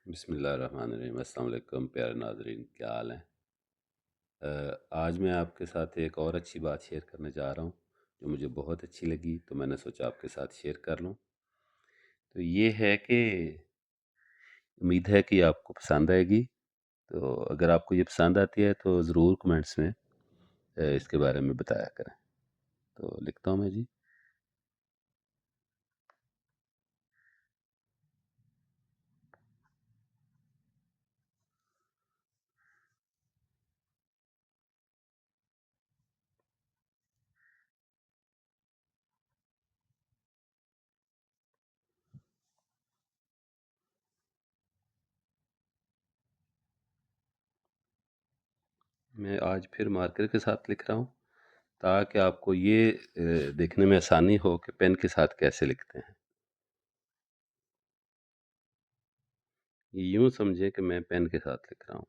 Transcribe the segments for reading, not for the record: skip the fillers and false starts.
बिस्मिल्लाहिर्रहमानिर्रहीम। अस्सलाम वालेकुम प्यारे नाज़रीन, क्या हाल है। आज मैं आपके साथ एक और अच्छी बात शेयर करने जा रहा हूँ जो मुझे बहुत अच्छी लगी, तो मैंने सोचा आपके साथ शेयर कर लूँ। तो ये है कि उम्मीद है कि आपको पसंद आएगी। तो अगर आपको ये पसंद आती है तो ज़रूर कमेंट्स में इसके बारे में बताया करें। तो लिखता हूँ मैं जी। मैं आज फिर मार्कर के साथ लिख रहा हूँ ताकि आपको ये देखने में आसानी हो कि पेन के साथ कैसे लिखते हैं। यूँ समझें कि मैं पेन के साथ लिख रहा हूँ।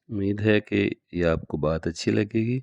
उम्मीद है कि ये आपको बात अच्छी लगेगी।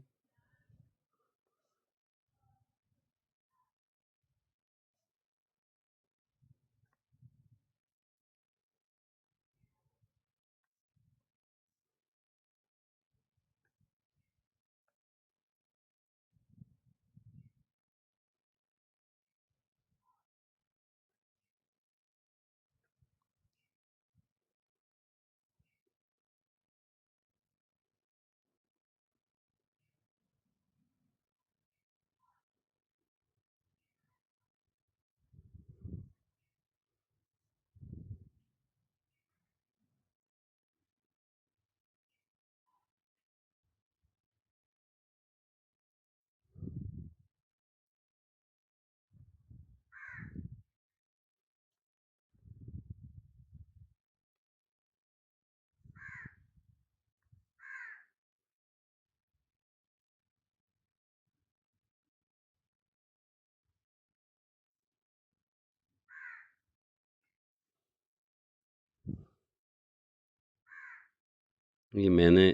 ये मैंने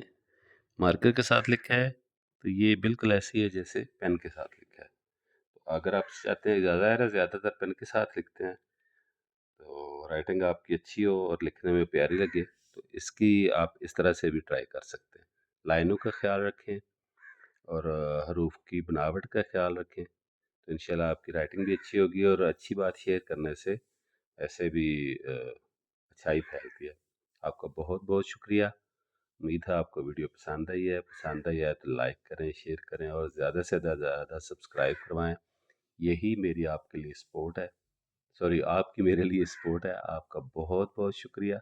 मार्कर के साथ लिखा है, तो ये बिल्कुल ऐसे ही है जैसे पेन के साथ लिखा है। तो अगर आप चाहते हैं ज़्यादातर पेन के साथ लिखते हैं, तो राइटिंग आपकी अच्छी हो और लिखने में प्यारी लगे, तो इसकी आप इस तरह से भी ट्राई कर सकते हैं। लाइनों का ख़्याल रखें और हरूफ की बनावट का ख़्याल रखें, तो इंशाल्लाह आपकी राइटिंग भी अच्छी होगी और अच्छी बात शेयर करने से ऐसे भी अच्छाई फैलती है। आपका बहुत-बहुत शुक्रिया। उम्मीद है आपको वीडियो पसंद आई है तो लाइक करें, शेयर करें और ज़्यादा से ज़्यादा सब्सक्राइब करवाएं। यही मेरी आपके लिए सपोर्ट है, सॉरी आपकी मेरे लिए सपोर्ट है। आपका बहुत बहुत शुक्रिया।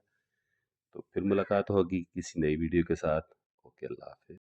तो फिर मुलाकात होगी किसी नई वीडियो के साथ। ओके, अल्लाह हाफिज़।